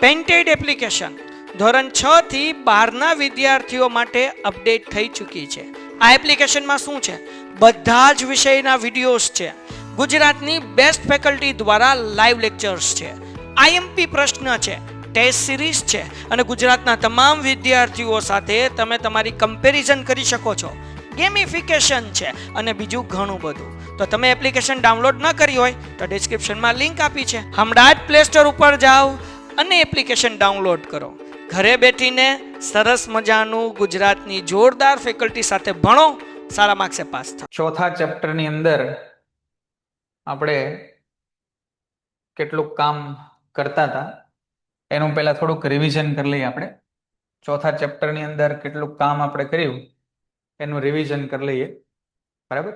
Painted application ધોરણ 6 થી 12ના વિદ્યાર્થીઓ માટે અપડેટ થઈ ચૂકી છે. આ એપ્લિકેશનમાં શું છે? બધા જ વિષયના વિડીયોઝ છે. ગુજરાતની બેસ્ટ ફેકલ્ટી દ્વારા લાઈવ લેક્ચર્સ છે. આઈએમપી પ્રશ્ન છે, ટેસ્ટ સિરીઝ છે અને ગુજરાતના તમામ વિદ્યાર્થીઓ સાથે તમે તમારી કમ્પેરિઝન કરી શકો છો. ગેમિફિકેશન છે અને બીજું ઘણું બધું. તો તમે એપ્લિકેશન ડાઉનલોડ ન કરી હોય તો ડિસ્ક્રિપ્શનમાં લિંક આપી છે. હમણાં જ પ્લે સ્ટોર ઉપર જાઓ અને એપ્લિકેશન ડાઉનલોડ કરો. ઘરે બેઠીને સરસ મજાનું ગુજરાતની જોરદાર ફેકલ્ટી સાથે ભણો, સારા માર્ક્સે પાસ થાઓ. ચોથા ચેપ્ટરની અંદર આપણે કેટલુંક કામ કરતા હતા એનું પહેલા થોડુંક રિવિઝન કરી લઈએ. આપણે ચોથા ચેપ્ટરની અંદર કેટલુંક કામ આપણે કર્યું એનું રિવિઝન કરી લઈએ. બરાબર.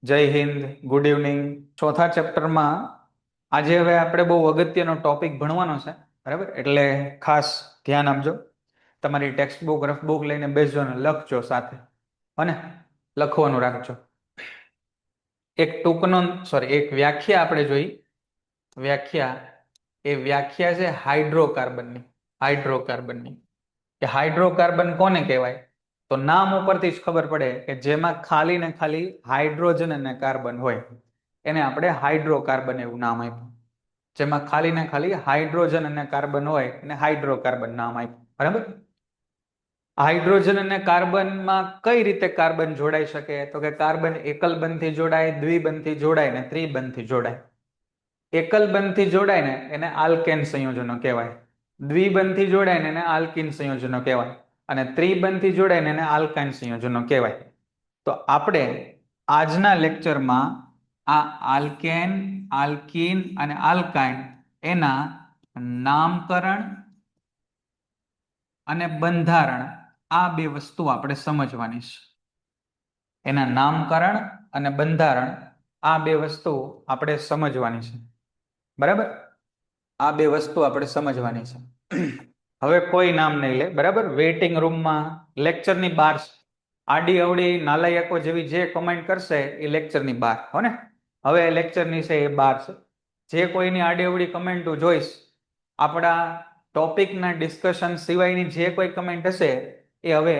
જય હિન્દ, ગુડ ઇવનિંગ. ચોથા ચેપ્ટરમાં આજે હવે આપણે બહુ અગત્યનો ટોપિક ભણવાનો છે. બરાબર, એટલે ખાસ ધ્યાન આપજો. તમારી ટેક્સ્ટ બુક, રફ બુક લઈને બેસજો ને લખજો સાથે, અને લખવાનું રાખજો. એક વ્યાખ્યા આપણે જોઈ. વ્યાખ્યા છે હાઇડ્રોકાર્બનની. કે હાઇડ્રોકાર્બન કોને કહેવાય? તો નામ ઉપરથી જ ખબર પડે કે જેમાં ખાલી ને ખાલી હાઇડ્રોજન અને કાર્બન હોય એને આપણે હાઇડ્રોકાર્બન એવું નામ આપ્યું. જેમાં ખાલી ને ખાલી હાઇડ્રોજન અને કાર્બન હોય એને હાઇડ્રોકાર્બન નામ આપ્યું. બરાબર. હાઇડ્રોજન અને કાર્બનમાં કઈ રીતે કાર્બન જોડાઈ શકે? તો કે કાર્બન એકલ બંધથી જોડાય, દ્વિબંધથી જોડાય ને ત્રિબંધથી જોડાય. એકલ બંધથી જોડાય ને એને આલ્કેન સંયોજનો કહેવાય, દ્વિબંધથી જોડાય ને એને આલ્કીન સંયોજનો કહેવાય, અને ત્રિબંધથી જોડાય ને એને આલ્કાઇન સંયોજનો કહેવાય. તો આપણે આજના લેક્ચરમાં આ આલ્કેન, આલ્કીન અને આલ્કાઇન એના નામકરણ અને બંધારણ, આ બે વસ્તુ આપણે સમજવાની છે. એના નામકરણ અને બંધારણ, આ બે વસ્તુ આપણે સમજવાની છે. બરાબર, આ બે વસ્તુ આપણે સમજવાની છે. હવે કોઈ નામ નહીં લે. બરાબર. વેઇટિંગ રૂમમાં લેક્ચરની બહાર આડી અવડી નાલાયકો જેવી જે કોમેન્ટ કરશે એ લેક્ચરની બહાર હો ને. હવે લેક્ચરની છે એ બહાર છે. જે કોઈની આડી અવડી કમેન્ટ જોઈશ, આપણા ટોપિકના ડિસ્કશન સિવાયની જે કોઈ કમેન્ટ હશે એ હવે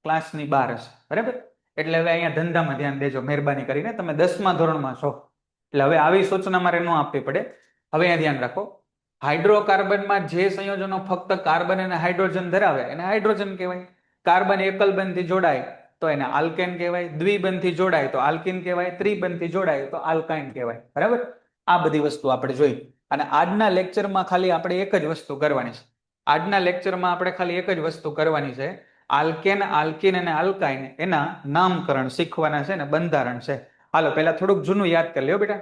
ક્લાસની બહાર હશે. બરાબર. એટલે હવે અહીંયા ધંધામાં ધ્યાન દેજો મહેરબાની કરીને. તમે 10મા ધોરણમાં છો એટલે હવે આવી સૂચના મારે ન આપવી પડે. હવે અહીંયા ધ્યાન રાખો. હાઇડ્રોકાર્બનમાં જે સંયોજનો ફક્ત કાર્બન અને હાઇડ્રોજન ધરાવે એને હાઇડ્રોજન કહેવાય. કાર્બન એકલ બંધથી જોડાય તો એને આલ્કેન કહેવાય, દ્વિબંધથી જોડાય તો આલ્કીન કહેવાય, ત્રિબંધથી જોડાય તો આલ્કાઇન કહેવાય. બરાબર. આ બધી વસ્તુ આપણે જોઈ. અને આજના લેક્ચરમાં ખાલી આપણે એક જ વસ્તુ કરવાની છે. આલ્કેન, આલ્કીન અને આલ્કાઇન એના નામકરણ શીખવાના છે ને બંધારણ છે. હાલો પહેલા થોડુંક જૂનું યાદ કરી લ્યો બેટા.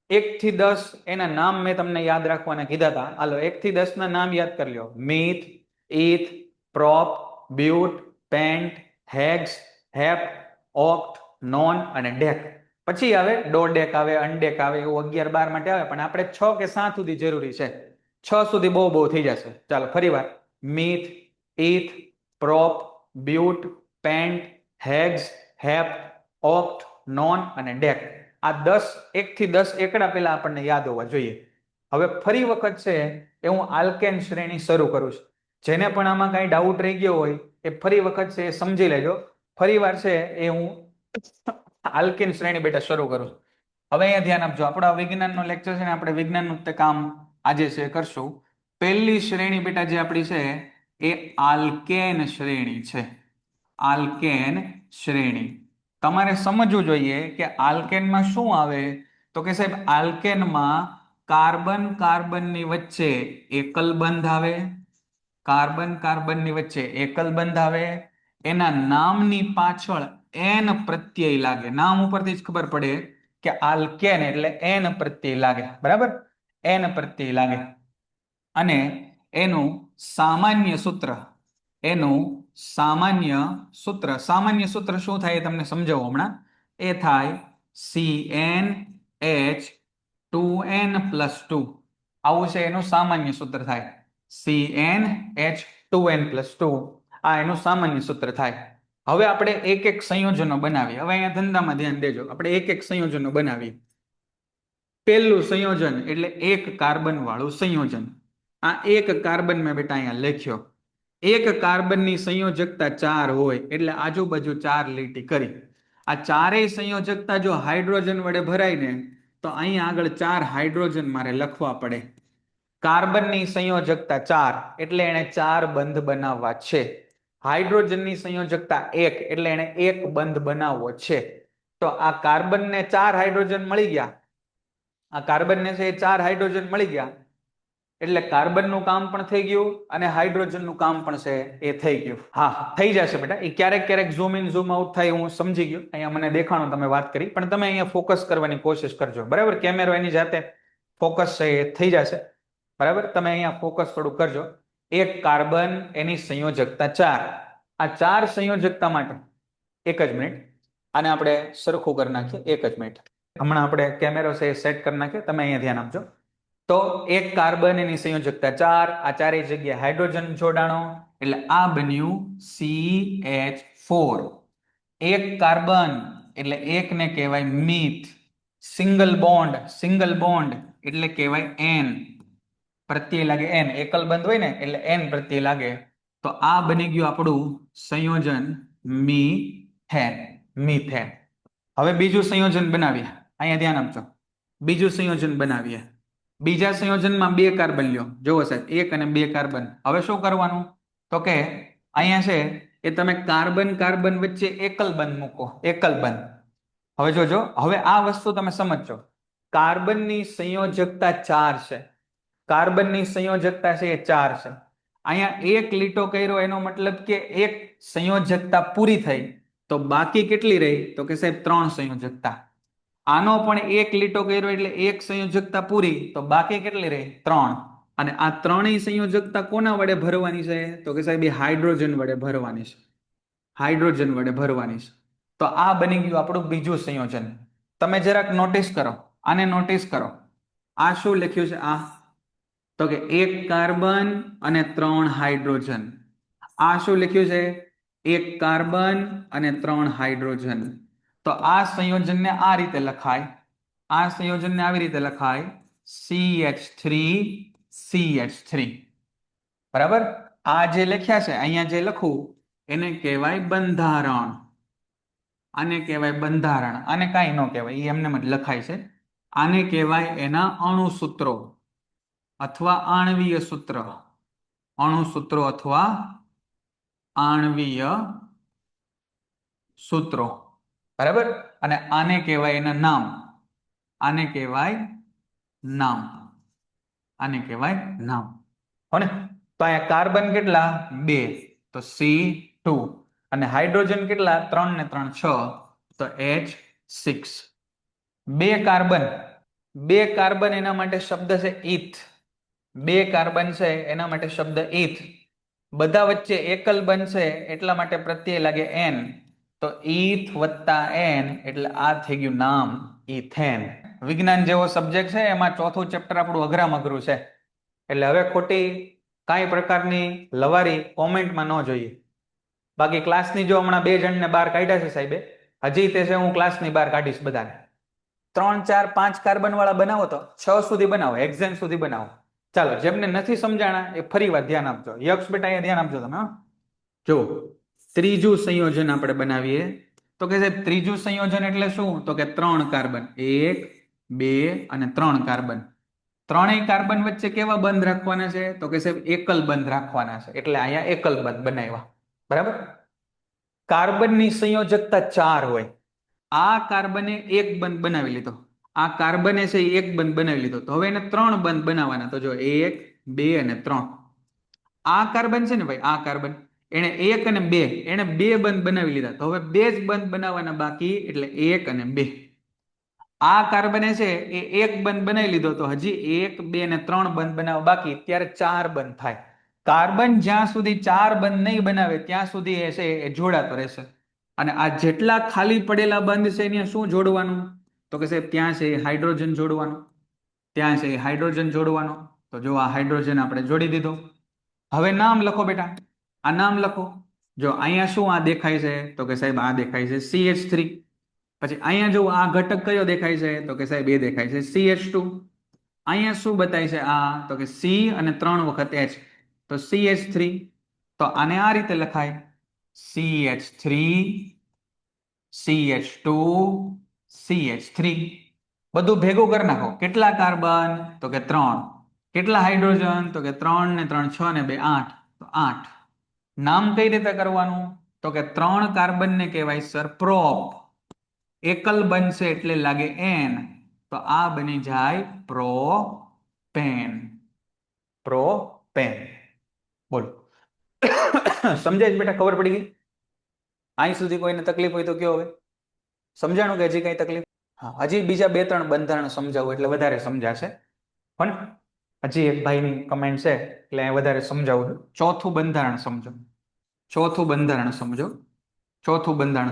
1 થી 10 એના નામ મેં તમને યાદ રાખવાના કીધા હતા. હાલો 1 થી 10 ના નામ યાદ કરી લ્યો. Meth, eth, prop, but, pent, hex, hep, oct, non અને ડેક. પછી આવે ડોડેક આવે, અનડેક આવે, એવું 11, 12 માટે આવે. પણ આપણે 6 કે 7 સુધી જરૂરી છે. 6 સુધી બહુ થઈ જશે. ચાલો ફરી વાર. Meth, eth, prop, but, pent, hex, hep, oct, non અને ડેક. આ 1 થી 10 એકડા પહેલા આપણને યાદ હોવા જોઈએ. હવે ફરી વખત છે એ હું આલ્કેન શ્રેણી શરૂ કરું છું. જેને પણ આમાં કઈ ડાઉટ રહી ગયો હોય એ ફરી વખત છે એ સમજી લેજો. ફરી વાર છે એ હું આલ્કેન શ્રેણી બેટા શરૂ કરું છું. હવે અહીંયા ધ્યાન આપજો. આપણા વિજ્ઞાનનો લેક્ચર છે ને, આપણે વિજ્ઞાનનું તે કામ આજે છે કરશું. પહેલી શ્રેણી બેટા જે આપણી છે એ આલ્કેન શ્રેણી છે. આલ્કેન શ્રેણી તમારે સમજવું જોઈએ કે આલ્કેનમાં શું આવે. તો કે સાહેબ આલ્કેનમાં કાર્બન કાર્બનની વચ્ચે એકલ બંધ આવે. કાર્બન કાર્બનની વચ્ચે એકલ બંધ આવે. એના નામની પાછળ એન પ્રત્યય લાગે. નામ ઉપરથી જ ખબર પડે કે આલ્કેન એટલે એન પ્રત્યય લાગે. બરાબર, એન પ્રત્યય લાગે. અને એનું સામાન્ય સૂત્ર શું થાય તમને સમજાવું હમણાં. એ થાય CnH2n+2. આવું છે એનું સામાન્ય સૂત્ર થાય. CnH2n+2 આ એનું સામાન્ય સૂત્ર થાય. હવે આપણે એક એક સંયોજનો બનાવીએ. હવે અહીંયા ધંધામાં ધ્યાન દેજો. આપણે એક એક સંયોજનો બનાવીએ. પહેલું સંયોજન એટલે એક કાર્બન વાળું સંયોજન. આ એક કાર્બન મેં બેટા અહીંયા લખ્યો. એક કાર્બનની સંયોજકતા 4 હોય એટલે આજુબાજુ 4 લીટી કરી. આ ચારેય સંયોજકતા જો હાઇડ્રોજન વડે ભરાય ને તો અહીંયા આગળ 4 હાઇડ્રોજન મારે લખવા પડે. કાર્બનની સંયોજકતા 4 એટલે એને 4 બંધ બનાવવા છે. હાઇડ્રોજનની સંયોજકતા 1 એટલે એને 1 બંધ બનાવવો છે. તો આ કાર્બનને 4 હાઇડ્રોજન મળી ગયા. આ કાર્બનને છે 4 હાઇડ્રોજન મળી ગયા એટલે કાર્બનનું કામ પણ થઈ ગયું અને હાઇડ્રોજનનું કામ પણ છે એ થઈ ગયું. હા, થઈ જશે બેટા. એ ક્યારેક ક્યારેક ઝૂમ ઇન ઝૂમ આઉટ થાય હું સમજી ગયો. અહીંયા મને દેખાણું તમે વાત કરી, પણ તમે અહીંયા ફોકસ કરવાની કોશિશ કરજો. બરાબર, કેમેરો એની જાતે ફોકસ છે એ થઈ જશે. બરાબર, તમે અહીંયા ફોકસ થોડું કરજો. એક કાર્બન એની સંયોજકતા 4. આ 4 સંયોજકતા માટે એક જ મિનિટ આને આપણે સરખું કરી નાખીએ. એક જ મિનિટ, હમણાં આપણે કેમેરો છે સેટ કરી નાખીએ. તમે અહીંયા ધ્યાન આપજો. તો એક કાર્બન એની સંયોજકતા 4, આ ચારેય જગ્યાએ હાઇડ્રોજન જોડાણો એટલે આ બન્યું CH4. એક કાર્બન એટલે એકને કહેવાય મીથ. સિંગલ બોન્ડ એટલે કહેવાય N. પ્રત્યય લાગે N, એકલ બંધ હોય ને એટલે N પ્રત્યય લાગે. તો આ બની ગયું આપણું સંયોજન મીથેન. હવે બીજું સંયોજન બનાવીએ. અહીંયા ધ્યાન આપજો. બીજું સંયોજન બનાવીએ. બીજા સંયોજનમાં 2 કાર્બન લ્યો. જોવો સાહેબ, 1 અને 2 કાર્બન. હવે શું કરવાનું? તો કે અહીંયા છે એ તમે કાર્બન વચ્ચે એકલ બંધ મૂકો. એકલ બંધ. હવે જોજો, હવે આ વસ્તુ તમે સમજજો. કાર્બનની સંયોજકતા 4 છે. કાર્બનની સંયોજકતા છે એ 4 છે. અહીંયા એક લીટો કર્યો એનો મતલબ કે એક સંયોજકતા પૂરી થઈ. તો બાકી કેટલી રહી? તો કે સાહેબ 3 સંયોજકતા. આનો પણ એક લીટો કર્યો એટલે એક સંયોજકતા પૂરી. તો બાકી કેટલી રહી? 3. અને આ ત્રણેય સંયોજકતા કોના વડે ભરવાની છે? તો કે સાહેબ હાઇડ્રોજન વડે ભરવાની છે. હાઇડ્રોજન વડે ભરવાની છે. તો આ બની ગયું આપણું બીજું સંયોજન. તમે જરાક નોટિસ કરો, આને નોટિસ કરો. આ શું લખ્યું છે? આ તો કે 1 કાર્બન અને 3 હાઇડ્રોજન. આ શું લખ્યું છે? 1 કાર્બન અને 3 હાઇડ્રોજન. તો આ સંયોજનને આ રીતે લખાય. આ સંયોજનને આવી રીતે લખાય CH3. બરાબર, આ જે લખ્યા છે અહીંયા જે લખું એને કહેવાય બંધારણ. આને કહેવાય બંધારણ. આને કાંઈ ન કહેવાય, એ એમને જ લખાય છે. આને કહેવાય એના અણુસૂત્રો અથવા આણ્વીય સૂત્ર. અણુસૂત્રો અથવા આણ્વીય સૂત્રો. બરાબર, અને આને કહેવાય એના નામ. આને કહેવાય નામ. આને કહેવાય નામ. હો ને? તો અહીંયા કાર્બન કેટલા? 2, તો C2. અને હાઇડ્રોજન કેટલા? 3 ને 3 6, તો H6. 2 કાર્બન એના માટે શબ્દ છે ઇથ. 2 કાર્બન છે એના માટે શબ્દ ઇથ. બધા વચ્ચે એકલ બનશે એટલા માટે પ્રત્યય લાગે N. તો ઇથ વત્તા N એટલે આ થઈ ગયું નામ ઇથેન. વિજ્ઞાન જેવો સબ્જેક્ટ છે એમાં ચોથું ચેપ્ટર આપણું અઘરું છે. એટલે હવે ખોટી કાંઈ પ્રકારની લવારી કોમેન્ટમાં ન જોઈએ. બાકી ક્લાસની જો હમણાં 2 જણને બહાર કાઢ્યા છે સાહેબે, હજી તે છે હું ક્લાસની બહાર કાઢીશ બધાને. 3 4 5 કાર્બન વાળા બનાવો તો 6 સુધી બનાવો, એક્ઝામ સુધી બનાવો. ચાલો, જેમને નથી સમજાણા એ ફરી વાર ધ્યાન આપજો. યક્ષ બેટા અહીંયા ધ્યાન આપજો તમે. જો ત્રીજું સંયોજન આપણે બનાવીએ તો કે સાહેબ ત્રીજું સંયોજન એટલે શું? તો કે 3 કાર્બન. 1 2 અને 3 કાર્બન. ત્રણેય કાર્બન વચ્ચે કેવા બંધ રાખવાના છે? તો કે સાહેબ એકલ બંધ રાખવાના છે. એટલે અહીંયા એકલ બંધ બનાવ્યા. બરાબર, કાર્બનની સંયોજકતા 4 હોય. આ કાર્બને 1 બંધ બનાવી લીધો. આ કાર્બને છે 1 બંધ બનાવી લીધો. તો હવે એને 3 બંધ બનાવવાના. તો જો 1 2 અને 3. આ કાર્બન છે ને ભાઈ, આ કાર્બન એને 1 અને 2 એને 2 બંધ બનાવી લીધા. તો હવે 2 જ બંધ બનાવવાના બાકી, એટલે 1 અને 2. આ કાર્બને છે એ 1 બંધ બનાવી લીધો. તો હજી 1 2 અને 3 બંધ બનાવવા બાકી, ત્યારે 4 બંધ થાય. કાર્બન જ્યાં સુધી 4 બંધ નહીં બનાવે ત્યાં સુધી એ છે એ જોડાતો રહેશે. અને આ જેટલા ખાલી પડેલા બંધ છે એને શું જોડવાનું? તો કે સાહેબ ત્યાં છે હાઇડ્રોજન જોડવાનું. ત્યાં છે હાઇડ્રોજન જોડવાનું. તો જો આ હાઇડ્રોજન આપણે જોડી દીધો. હવે નામ લખો બેટા. આ નામ લખો. જો અહીંયા શું આ દેખાય છે? તો કે સાહેબ આ દેખાય છે CH3. પછી અહીંયા જો આ ઘટક કયો દેખાય છે? તો કે સાહેબ એ દેખાય છે CH2. અહીંયા શું બતાય છે આ તો કે સી અને 3 વખત એચ તો CH3 તો આને આ રીતે લખાય CH3 CH2 CH3 બધું ભેગું કરી નાખો કેટલા કાર્બન તો કે 3 કેટલા હાઇડ્રોજન તો કે 3 ને 3 6 ને 2 8 તો 8 નામ કઈ રીતે કરવાનું તો કે 3 કાર્બન ને કહેવાય સર પ્રોપ એકલ બનશે એટલે લાગે એન તો આ બની જાય પ્રોપેન પ્રોપેન બોલો સમજાય છે બેટા ખબર પડી ગઈ અહીં સુધી કોઈને તકલીફ હોય તો કયો હવે સમજાણું કે હજી કઈ તકલીફ હા હજી બીજા 2-3 બંધારણ સમજાવું એટલે વધારે સમજાશે પણ હજી એક ભાઈની કમેન્ટ છે એટલે વધારે સમજાવું ચોથું બંધારણ સમજો ચોથું બંધારણ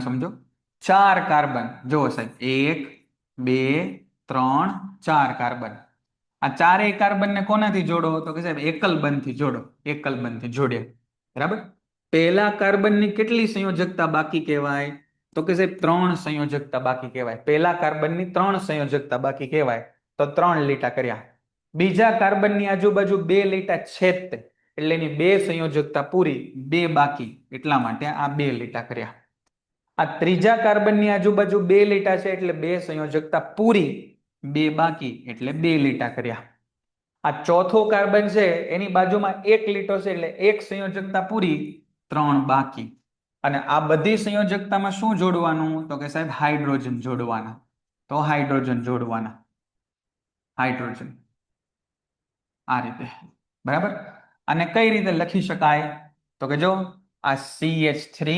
સમજો 4 કાર્બન જુઓ સાહેબ 1 2 3 4 કાર્બન આ ચારેય કાર્બન ને કોનાથી જોડો તો કે સાહેબ એકલ બંધથી જોડ્યા બરાબર પહેલા કાર્બનની કેટલી સંયોજકતા બાકી કહેવાય તો કે સાહેબ 3 સંયોજકતા બાકી કહેવાય પહેલા કાર્બનની 3 સંયોજકતા બાકી કહેવાય તો 3 લીટા કર્યા બીજા કાર્બનની આજુબાજુ 2 લીટા છેદતે એટલે એની 2 સંયોજકતા પૂરી 2 બાકી એટલા માટે આ 2 લીટા કર્યા આ ત્રીજા કાર્બનની આજુબાજુ 2 લીટા છે એટલે 2 સંયોજકતા પૂરી 2 બાકી એટલે 2 લીટા કર્યા આ ચોથો કાર્બન છે એની બાજુમાં 1 લીટો છે એટલે 1 સંયોજકતા પૂરી 3 બાકી અને આ બધી સંયોજકતામાં શું જોડવાનું તો કે સાહેબ હાઇડ્રોજન જોડવાના તો હાઇડ્રોજન આ રીતે બરાબર અને કઈ રીતે લખી શકાય તો કે જો આ CH3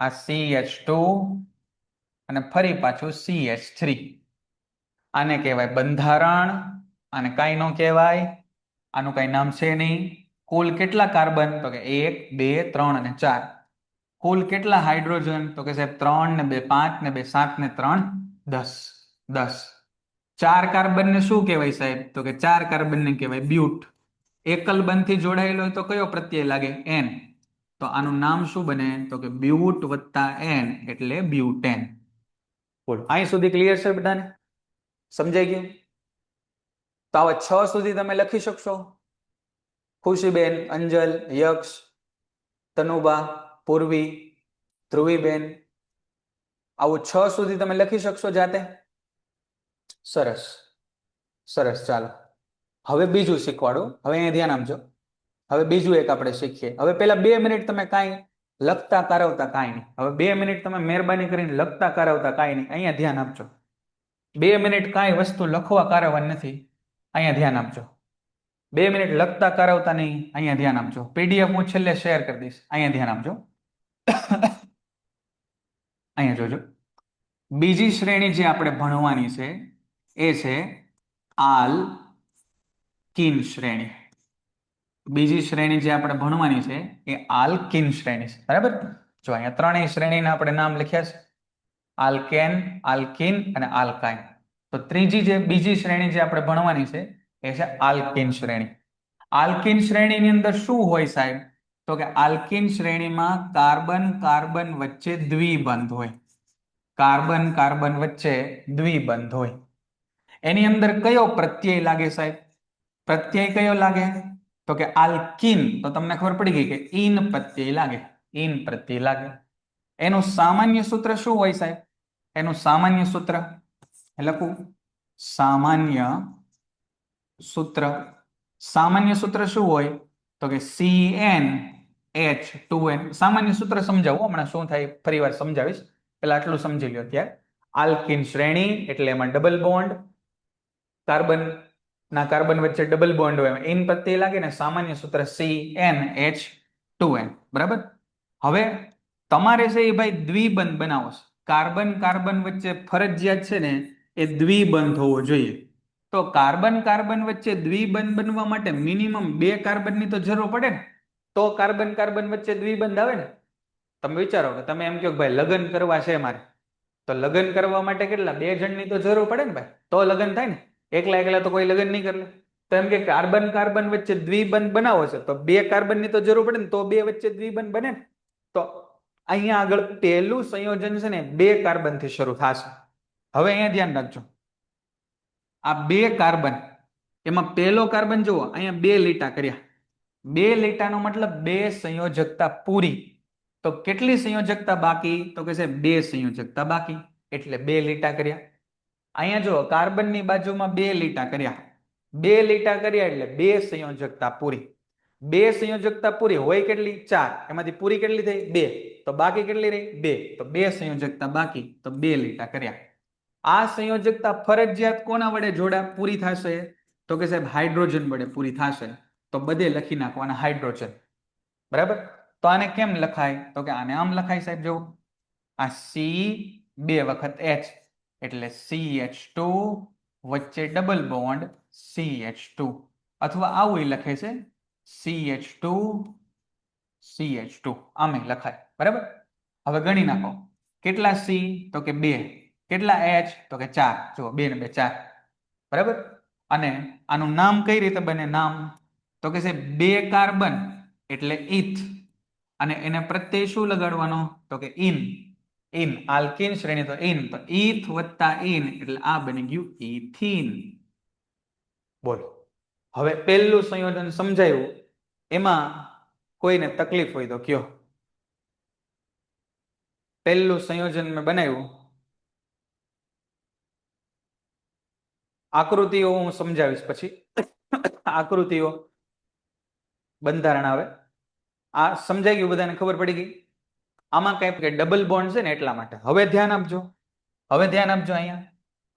આ CH2 અને ફરી પાછું CH3 આને કહેવાય બંધારણ અને કઈ નો કહેવાય આનું કઈ નામ છે નહીં કુલ કેટલા કાર્બન તો કે 1 2 3 અને 4 કુલ કેટલા હાઇડ્રોજન તો કે સાહેબ 3 ને 2 5 ને 2 7 ને 3 10 4 કાર્બન ને શું કહેવાય સાહેબ તો કે 4 કાર્બન ને કહેવાય બ્યુટ એકલ બંધથી જોડાયેલો હોય તો કયો પ્રત્યય લાગે એન તો આનું નામ શું બને તો કે બ્યુટ વત્તા એન એટલે બ્યુટેન બોલો અહીં સુધી ક્લિયર છે બધાને સમજાઈ ગયું તો આવા 6 સુધી તમે લખી શકશો ખુશીબેન અંજલ યક્ષ તનુબા પૂર્વી ધ્રુવીબેન આવું 6 સુધી તમે લખી શકશો જાતે સરસ ચાલો હવે બીજું શીખવાડું હવે અહીંયા ધ્યાન આપજો હવે બીજું એક આપણે શીખીએ હવે પેલા 2 મિનિટ તમે કાંઈ લખતા કારવતા કાંઈ નહીં હવે 2 મિનિટ તમે મહેરબાની કરીને લખતા કારવતા કાંઈ નહીં અહીંયા ધ્યાન આપજો 2 મિનિટ કાંઈ વસ્તુ લખવા કારવવાની નથી અહીંયા ધ્યાન આપજો 2 મિનિટ લખતા કારવતા નહીં અહીંયા ધ્યાન આપજો PDF હું છેલ્લે શેર કરી દઈશ અહીંયા ધ્યાન આપજો અહીંયા જોજો બીજી શ્રેણી જે આપણે ભણવાની છે એ છે આલ્કીન શ્રેણી બીજી શ્રેણી જે આપણે ભણવાની છે એ આલ્કીન શ્રેણી છે બરાબર જો અહીંયા ત્રણેય શ્રેણીના આપણે નામ લખ્યા છે આલ્કેન આલ્કીન અને આલ્કાઇન તો બીજી શ્રેણી જે આપણે ભણવાની છે એ છે આલ્કીન શ્રેણી આલ્કીન શ્રેણીની અંદર શું હોય સાહેબ તો કે આલ્કીન શ્રેણીમાં કાર્બન કાર્બન વચ્ચે દ્વિબંધ હોય એની અંદર કયો પ્રત્યય લાગે સાહેબ પ્રત્યય કયો લાગે તો કે આલ્કીન તો તમને ખબર પડી ગઈ કે ઈન પ્રત્યય લાગે એનું સામાન્ય સૂત્ર શું હોય સાહેબ એનું સામાન્ય સૂત્ર લખું સામાન્ય સૂત્ર શું હોય તો કે CnH2n સામાન્ય સૂત્ર સમજાવું હમણાં શું થાય ફરીવાર સમજાવીશ પેલા આટલું સમજી લ્યો ત્યારે આલ્કીન શ્રેણી એટલે એમાં ડબલ બોન્ડ કાર્બન વચ્ચે ડબલ બોન્ડ હોય એન પ્રત્યય લાગે ને સામાન્ય સૂત્ર CnH2n બરાબર હવે તમારે છે એ ભાઈ દ્વિબંધ બનાવો કાર્બન વચ્ચે ફરજિયાત છે ને એ દ્વિબંધ હોવો જોઈએ તો કાર્બન વચ્ચે દ્વિબંધ બનવા માટે મિનિમમ 2 કાર્બનની તો જરૂર પડે ને તો કાર્બન વચ્ચે દ્વિબંધ આવે ને તમે વિચારો કે તમે એમ કહો ભાઈ લગ્ન કરવા છે મારે તો લગ્ન કરવા માટે કેટલા 2 જણની તો જરૂર પડે ને ભાઈ તો લગ્ન થાય ને એકલા તો કોઈ લગ્ન નહીં કરે તો એમ કે કાર્બન વચ્ચે દ્વિબંધ બનાવો છે તો 2 કાર્બનની તો જરૂર પડે ને તો 2 વચ્ચે દ્વિબંધ બને ને તો અહીંયા આગળ પહેલું સંયોજન છે ને 2 કાર્બન થી શરૂ થશે. હવે અહીંયા ધ્યાન રાખજો, આ 2 કાર્બન, એમાં પહેલો કાર્બન જુઓ, અહીંયા 2 લીટા કર્યા. 2 લીટાનો મતલબ 2 સંયોજકતા પૂરી. તો કેટલી સંયોજકતા બાકી? તો કે છે 2 સંયોજકતા બાકી, એટલે 2 લીટા કર્યા. અહીંયા જો કાર્બનની બાજુમાં 2 લીટા કર્યા. 2 લીટા કર્યા એટલે 2 સંયોજકતા પૂરી. 2 સંયોજકતા પૂરી હોય કેટલી? 4. એમાંથી પૂરી કેટલી થઈ? 2. તો બાકી કેટલી રહી? 2. તો 2 સંયોજકતા બાકી, તો 2 લીટા કર્યા. આ સંયોજકતા ફરજિયાત કોના વડે જોડા પૂરી થશે? તો કે સાહેબ હાઇડ્રોજન વડે પૂરી થશે. તો બધે લખી નાખવાના હાઇડ્રોજન. બરાબર? તો આને કેમ લખાય? તો કે આને આમ લખાય સાહેબ, જો આ C 2 વખત H એટલે CH2 વચ્ચે ડબલ બોન્ડ CH2, અથવા આવું લખે છે CH2 CH2, આમે લખાય. બરાબર? હવે ગણી નાખો, કેટલા C? તો કે 2. કેટલા H? તો કે 4. જો 2 ને 2 4. બરાબર? અને આનું નામ કઈ રીતે બને? નામ તો કે છે 2 કાર્બન એટલે ઇથ, અને એને પ્રત્યય શું લગાડવાનો? તો કે ઇન. ઇન આલ્કીન શ્રેણી તો ઇન, તો ઇથ વત્તા ઇન એટલે આ બની ગયું ઇથીન. બોલો, હવે પહેલું સંયોજન સમજાયું, એમાં કોઈને તકલીફ હોય તો કયો. પહેલું સંયોજન મેં બનાવ્યું, આકૃતિઓ હું સમજાવીશ પછી. આકૃતિઓ બંધારણ આવે. આ સમજાઈ ગયું? બધાને ખબર પડી ગઈ? આમાં કઈ ડબલ બોન્ડ છે ને એટલા માટે. હવે ધ્યાન આપજો, હવે ધ્યાન આપજો. અહીંયા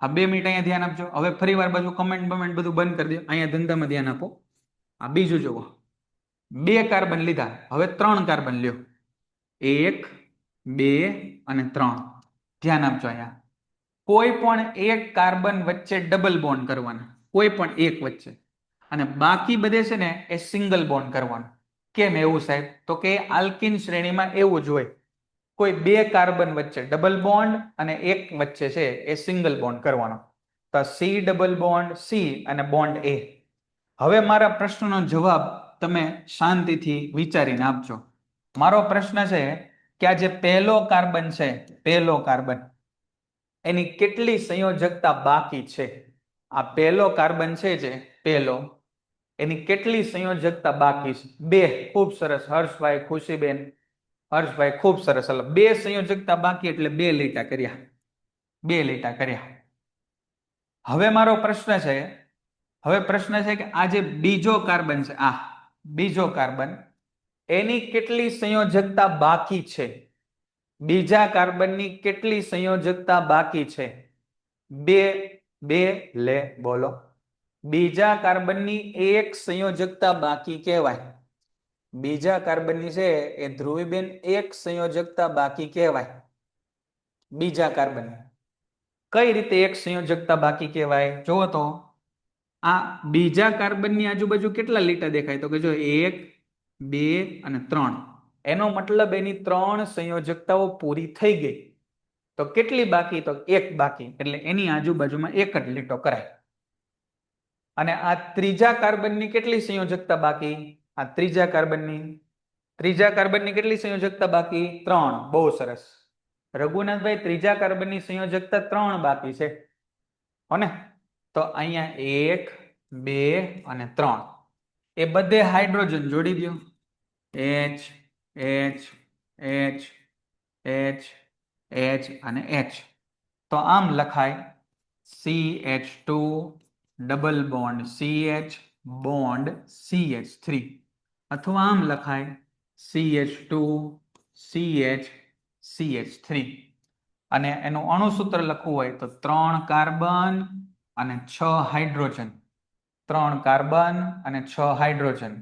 આ 2 મિનિટ અહીંયા ધ્યાન આપજો. હવે ફરી વાર બાજુ કમેન્ટ બમેન્ટ બધું બંધ કરી દો. અહીંયા ધંધામાં ધ્યાન આપો. આ બીજું જુઓ, 2 કાર્બન લીધા, હવે 3 કાર્બન લ્યો. 1 2 અને 3. ધ્યાન આપજો. અહીંયા કોઈ પણ એક કાર્બન વચ્ચે ડબલ બોન્ડ કરવાના, કોઈ પણ એક વચ્ચે, અને બાકી બધે છે ને એ સિંગલ બોન્ડ કરવાનું. કેમ એવું સાહેબ? તો કે આલ્કીન શ્રેણીમાં એવું જ હોય, કોઈ 2 કાર્બન વચ્ચે ડબલ બોન્ડ અને એક વચ્ચે છે એ સિંગલ બોન્ડ કરવાનો. તો C ડબલ બોન્ડ C અને બોન્ડ A. હવે મારા પ્રશ્નનો જવાબ તમે શાંતિથી વિચારીને આપજો. મારો પ્રશ્ન છે કે આ જે પહેલો કાર્બન છે, પહેલો કાર્બન, એની કેટલી સંયોજકતા બાકી છે? આ પહેલો કાર્બન છે જે પહેલો, એની કેટલી સંયોજકતા બાકી છે? 2. ખૂબ સરસ હર્ષભાઈ, ખુશીબેન, હર્ષભાઈ ખૂબ સરસ. 2 સંયોજકતા બાકી એટલે 2 લીટા કર્યા. 2 લીટા કર્યા. હવે મારો પ્રશ્ન છે, હવે પ્રશ્ન છે કે આ જે બીજો કાર્બન છે, આ બીજો કાર્બન, એની કેટલી સંયોજકતા બાકી છે? બીજા કાર્બનની કેટલી સંયોજકતા બાકી છે? 2. 2 લે બોલો. બીજા કાર્બનની 1 સંયોજકતા બાકી કહેવાય. બીજા કાર્બનની છે એ ધ્રુવીબેન 1 સંયોજકતા બાકી કહેવાય. બીજા કાર્બન કઈ રીતે 1 સંયોજકતા બાકી કહેવાય? જુઓ તો આ બીજા કાર્બનની આજુબાજુ કેટલા લીટા દેખાય? તો કે જો 1 2 અને 3. એનો મતલબ એની 3 સંયોજકતાઓ પૂરી થઈ ગઈ. તો કેટલી બાકી? તો 1 બાકી, એટલે એની આજુબાજુમાં 1 જ લીટો કરાય. અને આ ત્રીજા કાર્બનની કેટલી સંયોજકતા બાકી? આ ત્રીજા કાર્બનની કેટલી સંયોજકતા બાકી? 3. બહુ સરસ રઘુનાથભાઈ, ત્રીજા કાર્બનની સંયોજકતા 3 બાકી છે હોને. તો અહીંયા 1 2 અને 3 એ બધે હાઇડ્રોજન જોડી દો. H H H H H અને H. તો આમ લખાય CH2 double bond CH bond CH3, અથવા આમ લખાય CH2 CH CH3. અને એનું અણુસૂત્ર લખવું હોય તો 3 કાર્બન અને 6 હાઇડ્રોજન. 3 કાર્બન અને 6 હાઇડ્રોજન.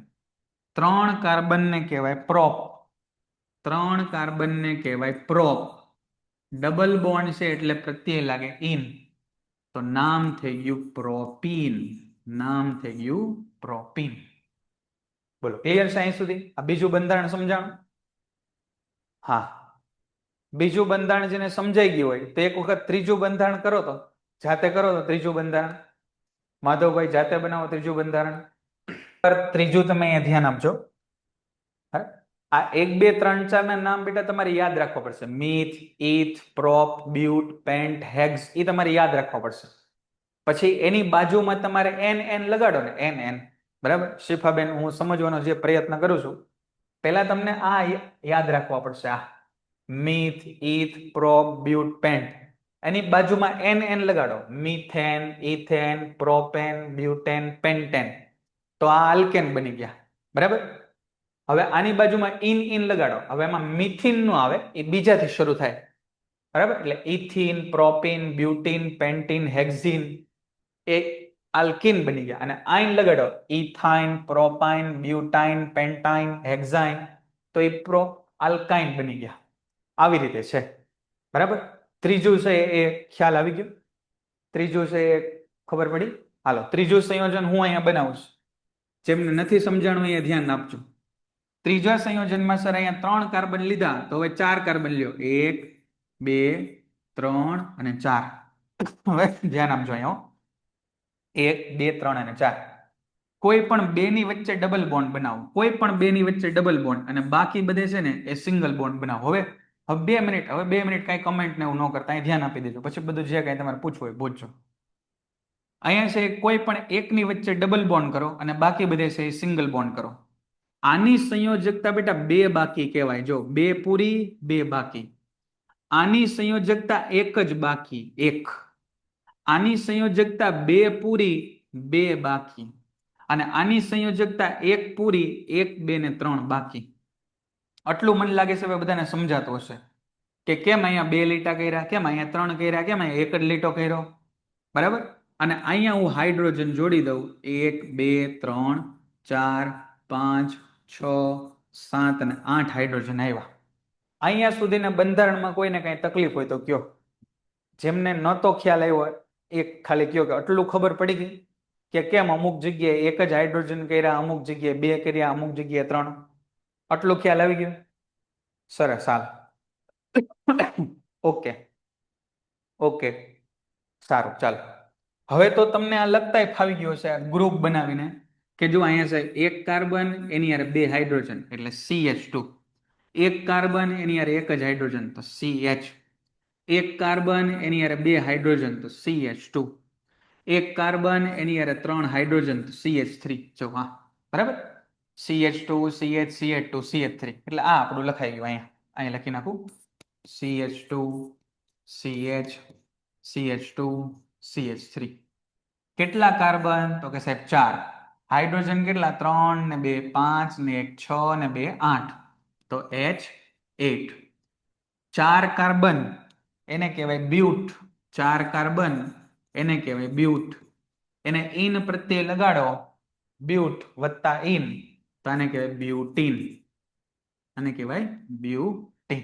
3 કાર્બનને કહેવાય પ્રોપ. 3 કાર્બનને કહેવાય પ્રોપ. ડબલ બોન્ડ છે એટલે પ્રત્યય લાગે ઇન, તો નામ થઈ ગયું પ્રોપીન. નામ થઈ ગયું પ્રોપીન. બોલો, ક્લિયર છે અહીં સુધી? આ બીજું બંધારણ સમજાણું? હા, બીજું બંધારણ જેને સમજાઈ ગયું હોય તો એક વખત ત્રીજું બંધારણ કરો, તો જાતે કરો. તો ત્રીજું બંધારણ માધવભાઈ જાતે બનાવો. ત્રીજું બંધારણ ત્રીજું તમે અહીંયા ધ્યાન આપજો. આ 1 2 3 4 ના નામ બેટા તમારે યાદ રાખવા પડશે. મિથ, ઇથ, પ્રોપ, બ્યુટ, પેન્ટ, હેગ્સ એ તમારે યાદ રાખવા પડશે. પછી એની બાજુમાં તમારે એન લગાડો ને એન. બરાબર શિફાબેન, હું સમજવાનો જે પ્રયત્ન કરું છું, પહેલા તમને આ યાદ રાખવા પડશે. આ મિથ, ઇથ, પ્રોપ, બ્યુટ, પેન્ટ, એની બાજુમાં એન લગાડો. Methane, ethane, propane, butane, pentane. તો આ આલ્કેન બની ગયા. બરાબર. હવે આની બાજુમાં ઇન લગાડો. હવે એમાં મિથિન નું આવે, એ બીજાથી શરૂ થાય. બરાબર. એટલે ઇથિન, પ્રોપિન, બ્યુટિન, પેન્ટિન, હેક્ઝિન એ આલ્કિન બની ગયા. અને આઇન લગાડો. ઇથાઇન, પ્રોપાઇન, બ્યુટાઇન, પેન્ટાઇન, હેક્ઝાઇન, તો એ પ્રો આલ્કાઇન બની ગયા. આવી રીતે છે. બરાબર. ત્રીજું છે એ ખ્યાલ આવી ગયો. ત્રીજું છે એ ખબર પડી. હાલો, ત્રીજું સંયોજન હું અહીંયા બનાવું છું. જેમને નથી સમજાણું અહીંયા ધ્યાન આપજો. ત્રીજા સંયોજનમાં સર અહીંયા 3 કાર્બન લીધા, તો હવે 4 કાર્બન લ્યો. 1 2 3 અને 4. હવે ધ્યાન આપજો અહીંયા. 1 2 3 અને 4. કોઈ પણ બે ની વચ્ચે ડબલ બોન્ડ બનાવો. કોઈ પણ બે ની વચ્ચે ડબલ બોન્ડ, અને બાકી બધે છે ને એ સિંગલ બોન્ડ બનાવો. હવે 2 મિનિટ, હવે 2 મિનિટ કઈ કમેન્ટ ને એવું ન કરતા, અહીં ધ્યાન આપી દેજો. પછી બધું જે કઈ તમારે પૂછવું હોય પૂછજો. અહીંયા છે કોઈ પણ એકની વચ્ચે ડબલ બોન્ડ કરો અને બાકી બધે છે એ સિંગલ બોન્ડ કરો. આની સંયોજકતા બેટા 2 બાકી કહેવાય. જો 2 પૂરી 2 બાકી. આની સંયોજકતા 1 જ બાકી 1. આની સંયોજકતા 2 પૂરી 2 બાકી. અને આની સંયોજકતા 1 પૂરી 1 2 ને 3 બાકી. આટલું મને લાગે છે હવે બધાને સમજાતું હશે કે કેમ અહીંયા 2 લીટા કર્યા, કેમ અહીંયા 3 કર્યા, કેમ અહીંયા 1 જ લીટો કર્યો. બરાબર. અને અહીંયા હું હાઇડ્રોજન જોડી દઉં. 1 2 3 4 5 6 7 અને 8 હાઇડ્રોજન આવ્યા. અહીંયા સુધીના બંધારણમાં કોઈને કઈ તકલીફ હોય તો કયો. જેમને નહોતો ખ્યાલ આવ્યો એક ખાલી કયો કે આટલું ખબર પડી ગઈ કે કેમ અમુક જગ્યાએ 1 જ હાઇડ્રોજન કર્યા, અમુક જગ્યાએ 2 કર્યા, અમુક જગ્યાએ 3. આટલો ખ્યાલ આવી ગયો. સરસ. હાલ. ઓકે ઓકે સારું. ચાલો, હવે તો તમને આ લગતા ફાવી ગયો છે ગ્રુપ બનાવીને કે જો અહીંયા છે 1 કાર્બન એની યારે 2 હાઇડ્રોજન એટલે CH2. 1 કાર્બન એની યારે 1 જ હાઇડ્રોજન તો CH. 1 કાર્બન એની યારે 2 હાઇડ્રોજન તો CH2. 1 કાર્બન એની યારે 3 હાઇડ્રોજન તો CH3. જો હા, બરાબર. CH2 CH CH2 CH3 એટલે આ આપણું લખાઈ ગયું. અહીંયા લખી નાખું. CH2 CH CH2 CH3. કેટલા કાર્બન? તો કે સાહેબ 4. હાઇડ્રોજન કેટલા? 3 ને 2 5 ને 1 6 ને 2 8, તો H8. 4 કાર્બન એને કહેવાય બ્યુટ. 4 કાર્બન એને કહેવાય બ્યુટ. એને ઇન પ્રત્યે લગાડો, બ્યુટ વત્તા ઇન, તો આને કહેવાય બ્યુટીન. આને કહેવાય બ્યુટીન.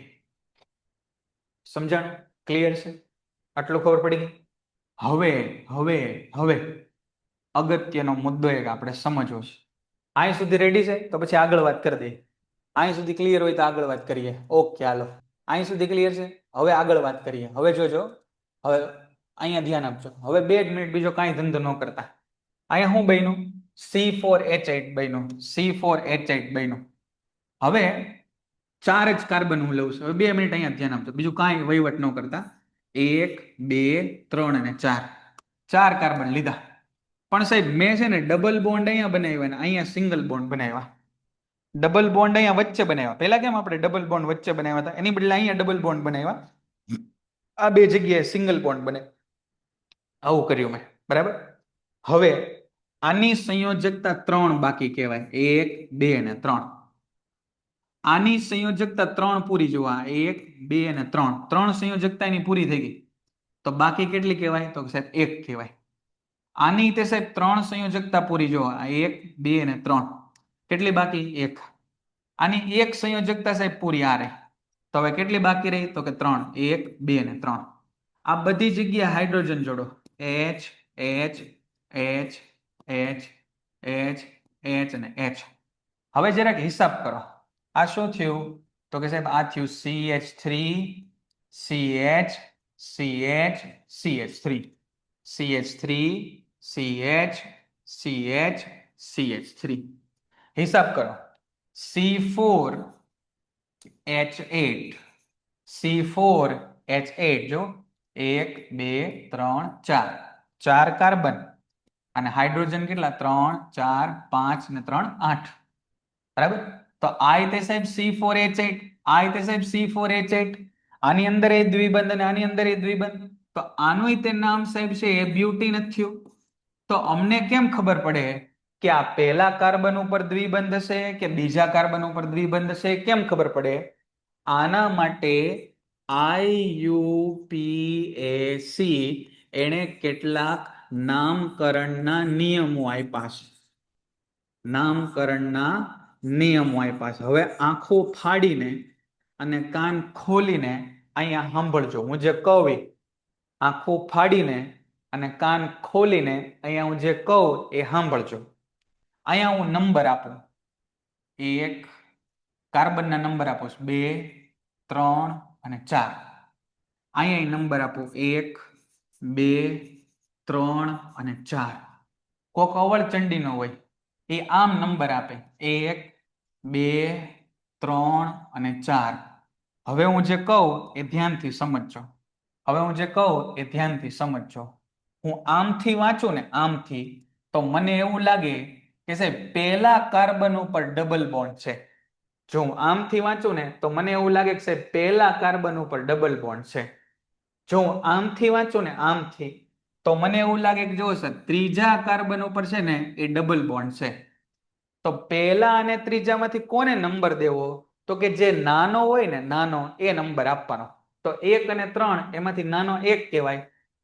સમજાણું? ક્લિયર છે? આટલું ખબર પડી ગઈ. હવે હવે હવે અગત્યનો મુદ્દો એક આપણે સમજવો છે. અહીં સુધી રેડી છે તો પછી આગળ વાત કરી દઈએ. અહીં સુધી ક્લિયર હોય તો આગળ વાત કરીએ. ઓકે હાલો, અહીં સુધી ક્લિયર છે. હવે આગળ વાત કરીએ. હવે જોજો, હવે અહીંયા ધ્યાન આપજો. હવે 2 મિનિટ બીજો કાંઈ ધંધો ન કરતા. અહીંયા શું બન્યું? C4H8 બન્યું. C4H8 બન્યું. હવે 4 જ કાર્બન હું લઉં છું. હવે 2 મિનિટ અહીંયા ધ્યાન આપજો, બીજું કાંઈ વહીવટ ન કરતા. 1 2 3 અને 4. 4 કાર્બન લીધા. પણ સાહેબ મેં છે ને ડબલ બોન્ડ અહીંયા બનાવ્યા ને અહીંયા સિંગલ બોન્ડ બનાવ્યા. ડબલ બોન્ડ અહીંયા વચ્ચે બનાવ્યા. પહેલા કેમ આપણે ડબલ બોન્ડ વચ્ચે બનાવ્યા હતા, એની બદલે અહીંયા ડબલ બોન્ડ બનાવ્યા. આ 2 જગ્યાએ સિંગલ બોન્ડ બને. આવું કર્યું મેં. બરાબર. હવે આની સંયોજકતા 3 બાકી કહેવાય. 1 2 અને 3. આની સંયોજકતા 3 પૂરી જોવા. 1 2 અને 3. 3 સંયોજકતા એની પૂરી થઈ ગઈ. તો બાકી કેટલી કહેવાય? તો સાહેબ 1 કહેવાય. આની તે સાહેબ 3 સંયોજકતા પૂરી જોવા. 1 2 અને 3. કેટલી બાકી? 1. આની 1 સંયોજકતા સાહેબ પૂરી આ રહી. તો હવે કેટલી બાકી રહી? તો કે 3. 1 2 અને 3. આ બધી જગ્યાએ હાઇડ્રોજન જોડો. H H H H H H અને H. હવે જરાક હિસાબ કરો. આ શું થયું? તો કે સાહેબ આ થયું CH3 CH CH CH3 CH3 CH CH CH3. હિસાબ કરો. C4 H8 C4H8 જો 1 2 3 4 ચાર કાર્બન અને હાઇડ્રોજન કેટલા 3 4 5 ને 3 8 બરાબર તો આ રીતે સાહેબ C4H8 આ રીતે સાહેબ C4H8 આની અંદર એ દ્વિબંધ અને આની અંદર એ દ્વિબંધ તો આનું તે નામ સાહેબ છે એ બ્યુટીન જ થયું તો અમને કેમ ખબર પડે કે આ પહેલા કાર્બન ઉપર દ્વિબંધ હશે કે બીજા કાર્બન ઉપર દ્વિબંધ હશે કેમ ખબર પડે આના માટે IUPAC એણે કેટલાક નામકરણના નિયમો આપ્યા છે નામકરણના નિયમો આપ્યા છે હવે આંખો ફાડીને અને કાન ખોલીને અહીંયા સાંભળજો હું જે કહું આંખો ફાડીને અને કાન ખોલીને અહીંયા હું જે કહું એ સાંભળજો અહીંયા હું નંબર આપું એક કાર્બનના નંબર આપું 2 3 અને 4 અહીંયા નંબર આપું 1 2 3 અને 4 કોક અવળચંડી નો હોય એ આમ નંબર આપે 1 2 3 અને 4 હવે હું જે કહું એ ધ્યાનથી સમજજો હું આમથી વાંચું ને આમથી તો મને એવું લાગે કે સાહેબ પહેલા કાર્બન ઉપર ડબલ બોન્ડ છે જો હું આમથી વાંચું ને તો મને એવું લાગે કે સાહેબ પહેલા કાર્બન ઉપર ડબલ બોન્ડ છે જો હું આમથી વાંચું ને આમથી તો મને એવું લાગે કે જો સર ત્રીજા કાર્બન ઉપર છે ને એ ડબલ બોન્ડ છે તો પહેલા અને ત્રીજામાંથી કોને નંબર દેવો તો કે જે નાનો હોય ને નાનો એ નંબર આપવાનો તો 1 અને 3 એમાંથી નાનો 1 કહેવાય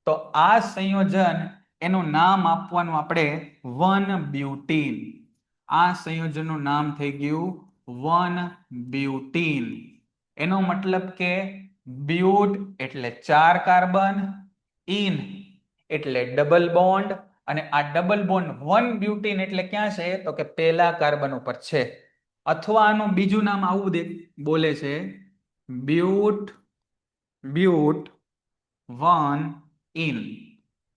તો આ સંયોજન એનું નામ આપવાનું આપણે 1-બ્યુટીન આ સંયોજનનું નામ થઈ ગયું 1-બ્યુટીન એનો મતલબ કે બ્યુટ એટલે 4 કાર્બન ઇન એટલે ડબલ બોન્ડ અને આ ડબલ બોન્ડ 1-બ્યુટીન એટલે ક્યાં છે તો કે પહેલા કાર્બન ઉપર છે અથવા આનું બીજું નામ આવું બોલે છે બ્યુટ 1 ઇન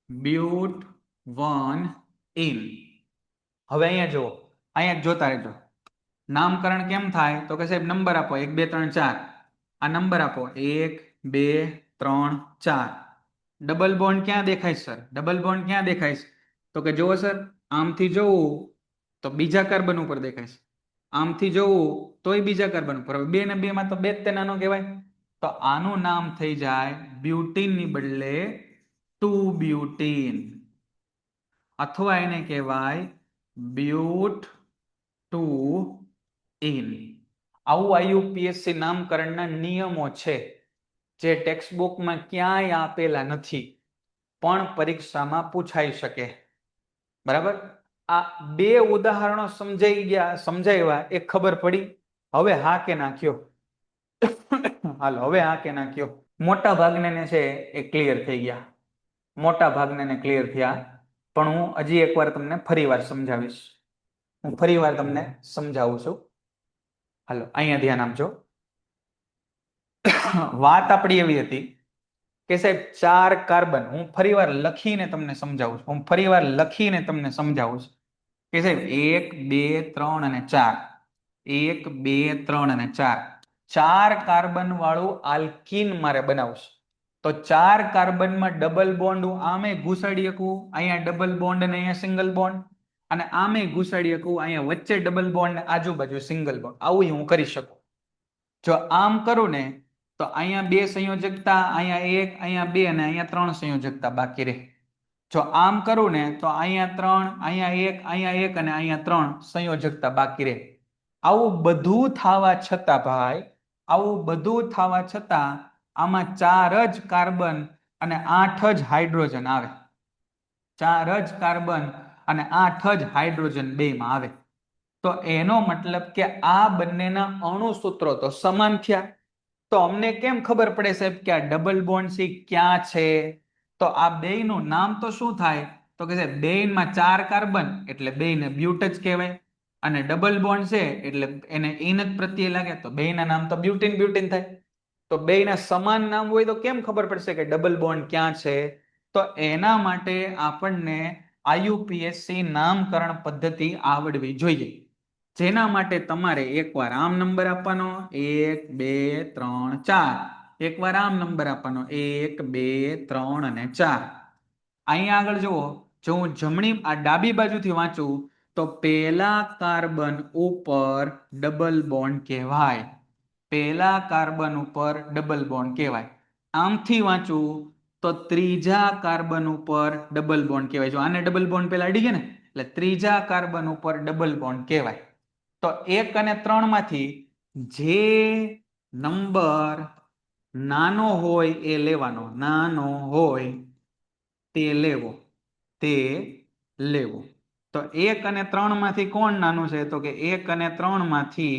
બ્યુટ 1 ઇન હવે અહીંયા જુઓ અહીંયા જોતા રહેજો નામકરણ કેમ થાય તો કે સાહેબ નંબર આપો 1 2 3 4 આ નંબર આપો 1 2 3 4 ડબલ બોન્ડ ક્યાં દેખાય સર ડબલ બોન્ડ ક્યાં દેખાય તો કે જુઓ સર આમથી જોવું તો બીજા કાર્બન ઉપર દેખાય છે આમથી જોવું તોય બીજા કાર્બન ઉપર 2 ને 2 માં તો 2 જ તે નાનો કહેવાય તો આનું નામ થઈ જાય બ્યુટીન ની બદલે 2-બ્યુટીન અથવા એને કહેવાય બ્યુટ 2 ઇન આવું IUPAC નામકરણના નિયમો છે જે ટેક્સ્ટબુકમાં ક્યાંય આપેલા નથી પણ પરીક્ષામાં પૂછાઈ શકે બરાબર આ બે ઉદાહરણો સમજાવ્યા એ ખબર પડી હવે હા કે નાખ્યો હાલો હવે હા કે નાખ્યો મોટા ભાગને છે એ ક્લિયર થઈ ગયા મોટા ભાગને ક્લિયર થયા પણ હું હજી એકવાર તમને ફરીવાર સમજાવીશ સમજાવું છું હાલો અહીંયા ધ્યાન આપજો વાત આપણી એવી હતી કે સાહેબ 4 કાર્બન હું ફરીવાર લખીને તમને સમજાવું છું કે સાહેબ 1 2 3 અને 4 1 2 3 અને 4 4 કાર્બન વાળું આલ્કીન મારે બનાવવું તો 4 કાર્બનમાં ડબલ બોન્ડ હું આમે ઘુસાડી શકું અહીંયા ડબલ બોન્ડ અને અહીંયા સિંગલ બોન્ડ અને આમે ઘુસાડી શકું અહીંયા વચ્ચે ડબલ બોન્ડ આજુબાજુ સિંગલ બોન્ડ આવું હું કરી શકું જો આમ કરું ને તો અહીંયા 2 સંયોજકતા અહીંયા 1 અહીંયા 2 અને અહીંયા 3 સંયોજકતા બાકી રહે જો આમ કરું ને તો અહીંયા 3 અહીંયા 1 અહીંયા 1 અને અહીંયા 3 સંયોજકતા બાકી રહે આવું બધું થવા છતાં આમાં 4 જ કાર્બન અને 8 જ હાઇડ્રોજન આવે 4 જ કાર્બન અને 8 જ હાઇડ્રોજન બેમાં આવે તો એનો મતલબ કે આ બંનેના અણુસૂત્રો તો સમાન થયા તો અમને કેમ ખબર પડે સાહેબ કે આ ડબલ બોન્ડ સી ક્યાં છે તો આ બેયનું નામ તો શું થાય તો કે સાહેબ બેયમાં 4 કાર્બન એટલે બેયને બ્યુટ જ કહેવાય અને ડબલ બોન્ડ છે એટલે એને ઇન જ પ્રત્યય લાગે તો બેયના નામ તો બ્યુટીન થાય તો બેયના સમાન નામ હોય તો કેમ ખબર પડશે કે ડબલ બોન્ડ ક્યાં છે તો એના માટે આપણને IUPAC નામકરણ પદ્ધતિ આવડવી જોઈએ જેના માટે તમારે એકવાર આમ નંબર આપવાનો 1 2 3 4, એકવાર આમ નંબર આપવાનો 1 2 3 અને 4. અહીંયા આગળ જુઓ, જો હું આ ડાબી બાજુથી વાંચું તો પહેલા કાર્બન ઉપર ડબલ બોન્ડ કહેવાય. પહેલા કાર્બન ઉપર ડબલ બોન્ડ કહેવાય. આમથી વાંચું તો ત્રીજા કાર્બન ઉપર ડબલ બોન્ડ કહેવાય. જો આને ડબલ બોન્ડ પેલા અડી ગયા ને, એટલે ત્રીજા કાર્બન ઉપર ડબલ બોન્ડ કહેવાય. તો 1 અને 3 માંથી જે નંબર નાનો હોય એ લેવાનો, નાનો હોય તે લેવો. તો 1 અને 3 માંથી કોણ નાનું છે? તો કે 1 અને 3 માંથી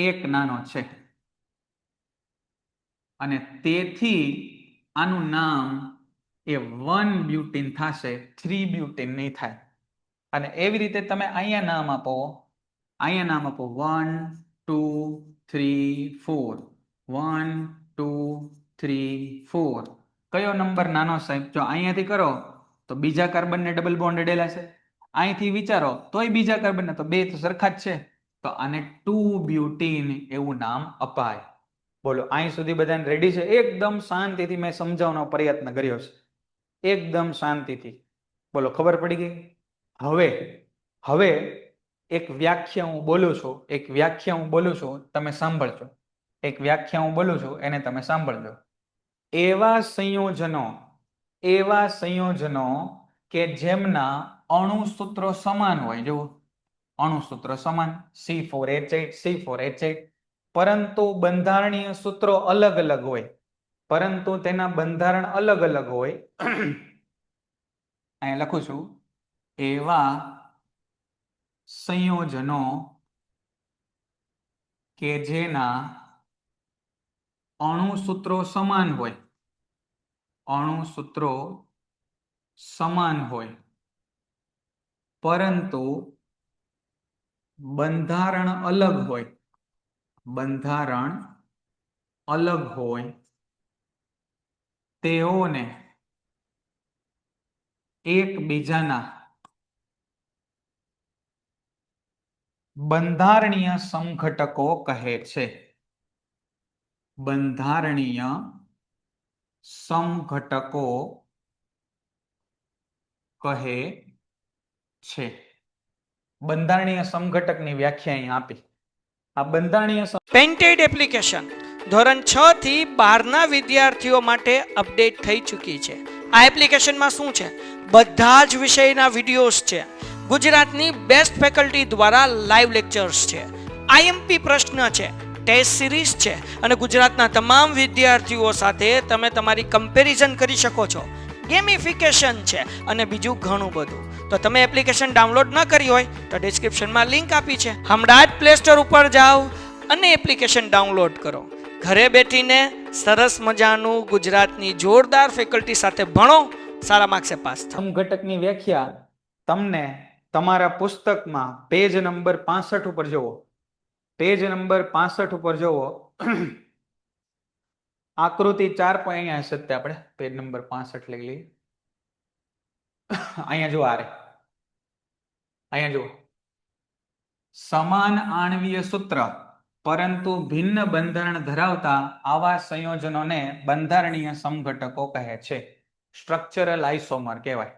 1 નાનો છે, અને તેથી આનું નામ એ 1 બ્યુટીન થશે, 3 બ્યુટીન નહીં થાય. અને એવી રીતે તમે અહીંયા નામ આપો, 1 2 3 4, 1 2 3 4. કયો નંબર નાનો સાહેબ? જો અહીંયાથી કરો તો બીજા કાર્બનને ડબલ બોન્ડ અડેલા છે, અહીંથી વિચારો તોય બીજા કાર્બનને, તો બે તો સરખા જ છે, તો આને 2 બ્યુટીન એવું નામ અપાય. બોલો, અહીં સુધી બધાને રેડી છે? એકદમ શાંતિથી મેં સમજાવવાનો પ્રયત્ન કર્યો છે, એકદમ શાંતિથી. બોલો, ખબર પડી ગઈ? હવે એક વ્યાખ્યા હું બોલું છું, તમે સાંભળજો. એક વ્યાખ્યા હું બોલું છું, એને તમે સાંભળજો. એવા સંયોજનો કે જેમના અણુસૂત્રો સમાન હોય, જો અણુસૂત્રો સમાન C4H8 C4H8, પરંતુ બંધારણીય સૂત્રો અલગ અલગ હોય, પરંતુ તેના બંધારણ અલગ અલગ હોય. અહીંયા લખું છું, એવા સંયોજનો કે જેના અણુસૂત્રો સમાન હોય, પરંતુ બંધારણ અલગ હોય, તેઓને એકબીજાના બંધારણીય સમઘટકો કહે છે. બંધારણીય સમઘટકો કહે છે. બંધારણીય સમઘટકની વ્યાખ્યા અહીં આપી. આ બંધારણીય પેન્ટેડ એપ્લિકેશન ધોરણ 6 થી 12 વિદ્યાર્થીઓ માટે અપડેટ થઈ ચૂકી છે. આ એપ્લિકેશનમાં શું છે? બધા જ વિષયના વિડીયોઝ છે. ગુજરાતની બેસ્ટ ફેકલ્ટી દ્વારા લાઈવ લેક્ચર્સ છે, આઈએમપી પ્રશ્ન છે, ટેસ્ટ સિરીઝ છે, અને ગુજરાતના તમામ વિદ્યાર્થીઓ સાથે તમે તમારી કમ્પેરિઝન કરી શકો છો. ગેમિફિકેશન છે અને બીજું ઘણું બધું. તો તમે એપ્લિકેશન ડાઉનલોડ ન કરી હોય તો ડિસ્ક્રિપ્શનમાં લિંક આપી છે, હમણાં જ પ્લે સ્ટોર ઉપર જાઓ અને એપ્લિકેશન ડાઉનલોડ કરો. ઘરે બેઠીને સરસ મજાનું ગુજરાતની જોરદાર ફેકલ્ટી સાથે ભણો, સારા માર્ક્સે પાસ થાઓ. સમઘટકની વ્યાખ્યા તમને તમારા પુસ્તકમાં પેજ નંબર 65 ઉપર જુઓ. પેજ નંબર 65 ઉપર જુઓ, આકૃતિ 4 પણ અહીંયા હશે. આપણે પેજ નંબર 65 લઈ લઈએ. અહીંયા જુઓ, અહીંયા જુઓ, સમાન આણ્વીય સૂત્ર પરંતુ ભિન્ન બંધારણ ધરાવતા આવા સંયોજનોને બંધારણીય સમઘટકો કહે છે. સ્ટ્રક્ચરલ આઇસોમર કહેવાય.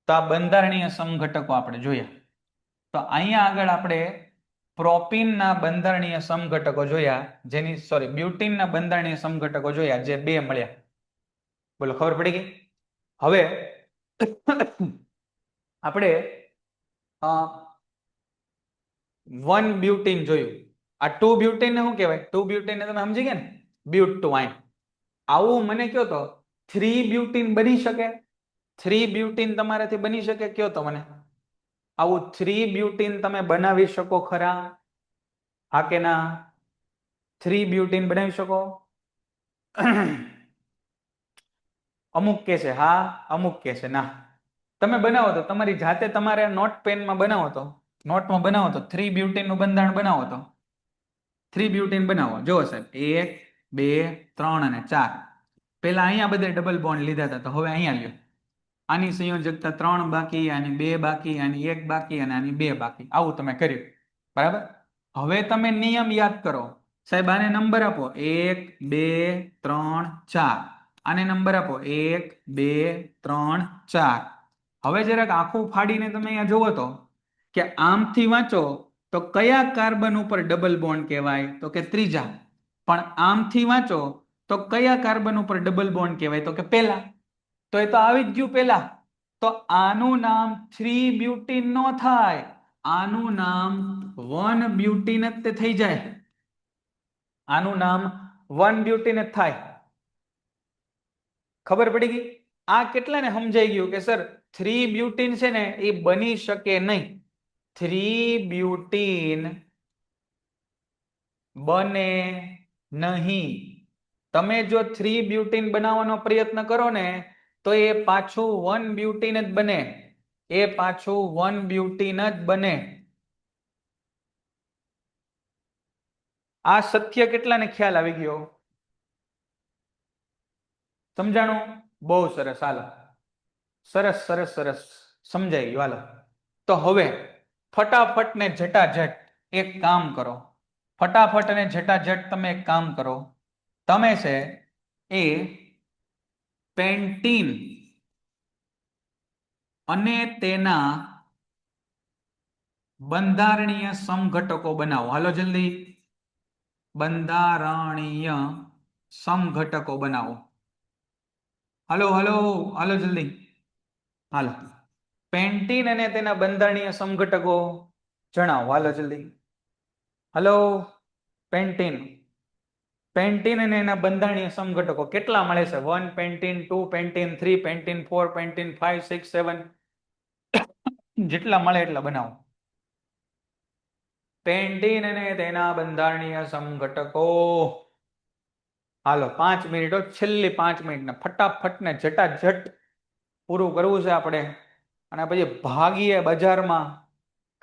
તો આ બંધારણીય સમઘટકો આપણે જોયા. તો અહીંયા આગળ આપણે પ્રોપીનના બંધારણીય સમઘટકો જોયા, બ્યુટીનના બંધારણીય સમઘટકો જોયા, જે 2 મળ્યા. બોલો, ખબર પડી ગઈ? હવે આપણે 1 બ્યુટીન જોયું. આ 2 બ્યુટીન શું કહેવાય? 2 બ્યુટીન તમે સમજી ગયા ને, બ્યુટ ટુ વાઇન. આવું મને કયો તો 3 બ્યુટીન બની શકે? 3 બ્યુટીન તમારાથી બની શકે? કયો તો મને. આવું 3 બ્યુટીન તમે બનાવી શકો ખરા? હા કે ના? 3 બ્યુટીન બનાવી શકો? અમુક કે છે હા, અમુક કે છે ના. તમે બનાવો તો તમારી જાતે, તમારે નોટ પેનમાં બનાવો તો, નોટમાં બનાવો તો 3 બ્યુટીનનું બંધારણ બનાવો તો 3 બ્યુટીન બનાવો. જો સાહેબ, 1 2 3 અને 4. પેલા અહીંયા બધે ડબલ બોન્ડ લીધા હતા, તો હવે અહીંયા લ્યો. આની સંયોજકતા 3 બાકી, આની 2 બાકી, આની 1 બાકી અને આની 2 બાકી. આવું તમે કર્યું. બરાબર. હવે તમે નિયમ યાદ કરો. સાહેબ આને નંબર આપો 1 2 3 4. આને નંબર આપો 1 2 3 4. હવે જરાક આખું ફાડીને તમે અહીંયા જોવો તો કે આમથી વાંચો તો કયા કાર્બન ઉપર ડબલ બોન્ડ કહેવાય? તો કે ત્રીજા. પણ આમથી વાંચો તો કયા કાર્બન ઉપર ડબલ બોન્ડ કહેવાય? તો કે પહેલા. તો એ તો આવી જ ગયું પહેલા. તો આનું નામ 3 બ્યુટીન નો થાય, આનું નામ 1 બ્યુટીન જ તે થઈ જાય. આનું નામ 1 બ્યુટીન જ થાય. ખબર પડી ગઈ? આ કેટલાને સમજાઈ ગયું કે સર 3 બ્યુટીન છે ને એ બની શકે નહીં. 3 બ્યુટીન બને નહીં. તમે જો 3 બ્યુટીન બનાવવાનો પ્રયત્ન કરો ને તો એ પાછું 1 બ્યુટીન જ બને. એ પાછું 1 બ્યુટીન જ બને. આ સત્ય કેટલાને ખ્યાલ આવી ગયો? સમજાણું? બહુ સરસ. હાલો, સરસ સરસ સરસ સમજાઈ ગયું. હાલો, તો હવે ફટાફટ ને ઝટાઝટ એક કામ કરો. ફટાફટ અને ઝટાઝટ તમે એક કામ કરો. તમે છે એ પેન્ટીન અને તેના બંધારણીય સમઘટકો બનાવો. હાલો જલ્દી, બંધારણીય સમઘટકો બનાવો. હાલો હાલો હાલો જલ્દી. હાલો, પેન્ટીન અને તેના બંધારણીય સમઘટકો જણાવો. હાલો જલ્દી. હાલો, પેન્ટીન પેન્ટીન અને એના બંધારણીય સમઘટકો કેટલા મળે છે? 1 પેન્ટીન, 2 પેન્ટીન, 3 પેન્ટીન, 4 પેન્ટીન, 5 6 7 જેટલા મળે એટલા બનાવો. પેન્ટીન અને તેના બંધારણીય સમઘટકો. હાલો, 5 મિનિટો, છેલ્લી 5 મિનિટ ને ફટાફટ ને ઝટાઝટ પૂરું કરવું છે આપણે. અને પછી ભાગીએ બજારમાં